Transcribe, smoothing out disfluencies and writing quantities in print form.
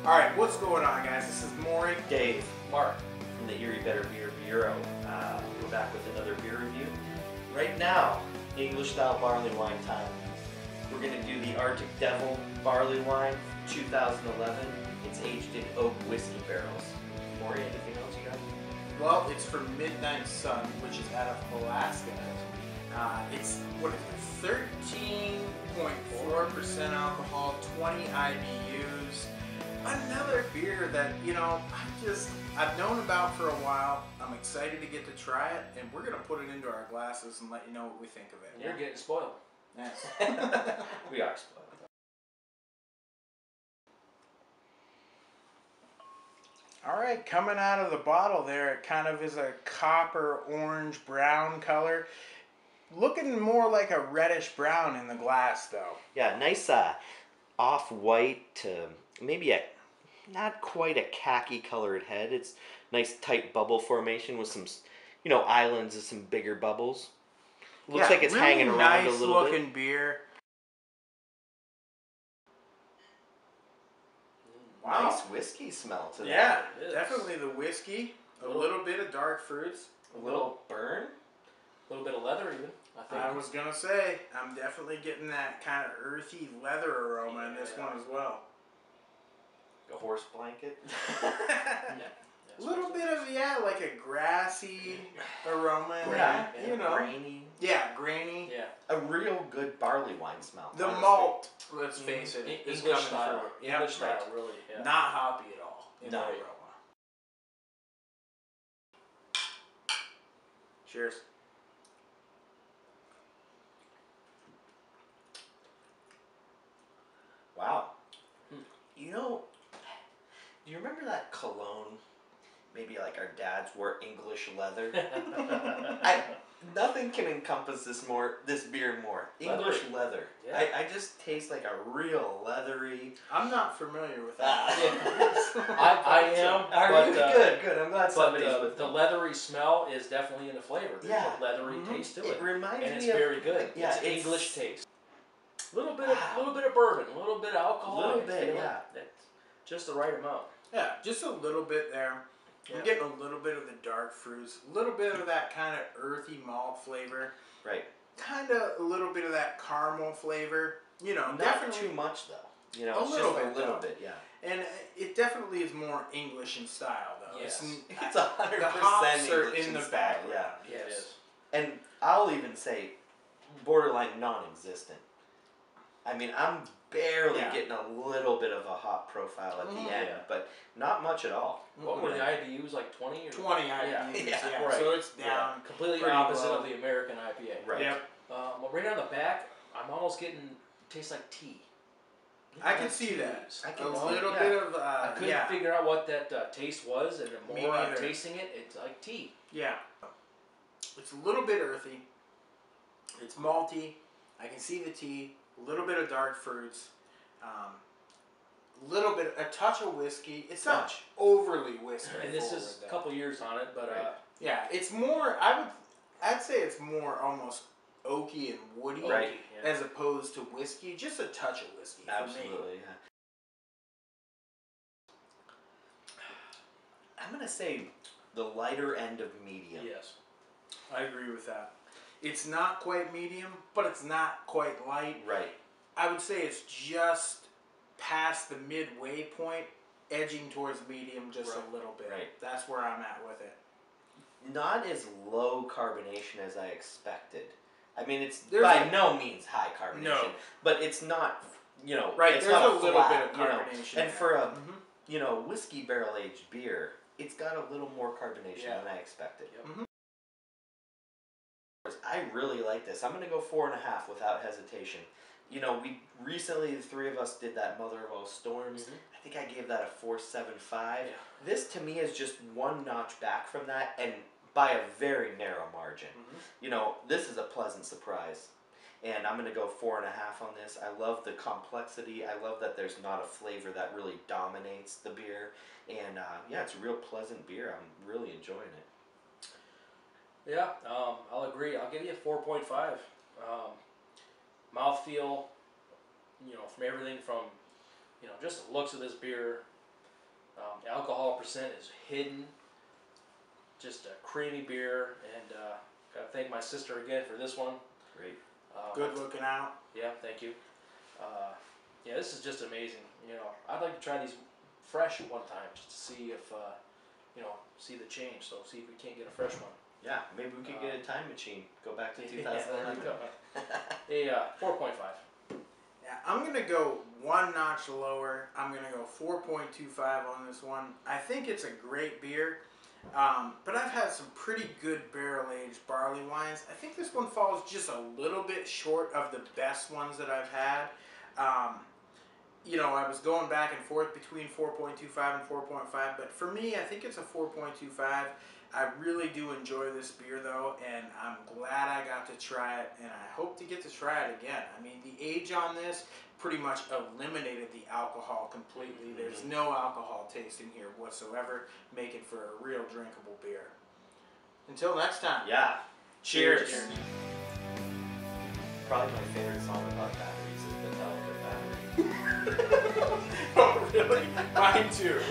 Alright, what's going on, guys? This is Maury. Dave. Mark. From the Erie Better Beer Bureau. We're back with another beer review. Right now, English style barley wine time. We're going to do the Arctic Devil Barley Wine 2011. It's aged in oak whiskey barrels. Maury, anything else you got? Well, it's from Midnight Sun, which is out of Alaska. It's, what is it, 13.4% alcohol, 20 IBUs. Another beer that, you know, I've known about for a while. I'm excited to get to try it, and we're going to put it into our glasses and let you know what we think of it. You're getting spoiled. Yes. We are spoiled. Alright, coming out of the bottle there, it kind of is a copper, orange, brown color. Looking more like a reddish brown in the glass, though. Yeah, nice off-white to maybe not quite a khaki colored head. It's nice tight bubble formation with some, you know, islands of some bigger bubbles. Looks like it's really hanging around nice a little bit. looking beer. Wow. Nice whiskey smell to that. Yeah, definitely the whiskey. A little bit of dark fruits. A little burn. A little bit of leather even, I think. I was going to say, I'm definitely getting that kind of earthy leather aroma in this one as well. A horse blanket. A little bit of, like a grassy aroma in Yeah, that, you know. grainy. Yeah, grainy. Yeah. A real good barley wine smell. The honestly. malt, let's face it, is English coming style. through. English Yep. style, really. Yeah. Not hoppy at all in the No. aroma. Cheers. Wow. You know, do you remember that cologne? Maybe like our dads wore English leather. Nothing can encompass this beer more. English leather. Yeah. I just taste like a real leathery. I'm not familiar with that. I am. Are you? Good. I'm glad somebody's with the me. leathery smell is definitely in the flavor. There's Yeah. a leathery taste to it. It reminds and it's me of very good. Yeah, it's English taste. A little bit of bourbon, a little bit of alcohol. A little I bit, feel yeah. That's just the right amount. Yeah, just a little bit there. Yeah. I'm getting a little bit of the dark fruits, a little bit of that kind of earthy malt flavor. Right. Kind of a little bit of that caramel flavor. You know, Not definitely too much though. You know, A it's little just bit, a little though. bit, yeah. And it definitely is more English in style, though. Yes. It's 100% The hops are English in the style, background. yeah. It is. And I'll even say borderline non-existent. I mean, I'm barely getting a little bit of a hop profile at the end, but not much at all. What were the IBUs, like 20 or 20 Yeah. IBUs, Yeah. Right. So it's down. Completely pretty opposite low. of the American IPA. Right. Yep. Well, right on the back, I'm almost getting tastes like tea. I can see that. I can A see little it, bit of, I couldn't figure out what that taste was, and the Me more I'm neither. tasting it, it's like tea. Yeah. It's a little bit earthy. It's malty. I can see the tea. A little bit of dark fruits. A touch of whiskey. It's not overly whiskey. And this is a couple years on it, but yeah, it's more. I'd say it's more almost oaky and woody, Right. as opposed to whiskey. Just a touch of whiskey. For me. Absolutely, yeah. I'm going to say the lighter end of medium. yes. I agree with that. It's not quite medium, but it's not quite light. Right. I would say it's just past the midway point, edging towards medium just a little bit. Right. That's where I'm at with it. Not as low carbonation as I expected. I mean, it's There's by no means high carbonation, No. but it's not, you know, Right, it's there's not a little flat, bit of you know. carbonation And there. for a, you know, whiskey barrel aged beer, it's got a little more carbonation Yeah. than I expected. Yep. I really like this. I'm going to go 4.5 without hesitation. You know, we recently, the three of us did that Mother of All Storms. I think I gave that a 4.75. Yeah. This to me is just one notch back from that, and by a very narrow margin. You know, this is a pleasant surprise. And I'm going to go 4.5 on this. I love the complexity. I love that there's not a flavor that really dominates the beer. And yeah, it's a real pleasant beer. I'm really enjoying it. Yeah, I'll agree. I'll give you a 4.5. Mouthfeel, you know, from everything from, you know, just the looks of this beer, Alcohol percent is hidden. Just a creamy beer, and gotta thank my sister again for this one. Great. Good looking out. Yeah, thank you. Yeah, this is just amazing. You know, I'd like to try these fresh one time just to see if see the change. So see if we can't get a fresh one. Yeah, maybe we could get a time machine. Go back to Yeah, 2011. there you go. A 4.5. Yeah, I'm gonna go one notch lower. I'm gonna go 4.25 on this one. I think it's a great beer, but I've had some pretty good barrel-aged barley wines. I think this one falls just a little bit short of the best ones that I've had. I was going back and forth between 4.25 and 4.5, but for me, I think it's a 4.25. I really do enjoy this beer though, and I'm glad I got to try it, and I hope to get to try it again. I mean, the age on this pretty much eliminated the alcohol completely. There's no alcohol taste in here whatsoever, making for a real drinkable beer. Until next time. Yeah. Cheers. Cheers. Probably my favorite song about batteries is Metallica Battery. Oh, really? Mine too.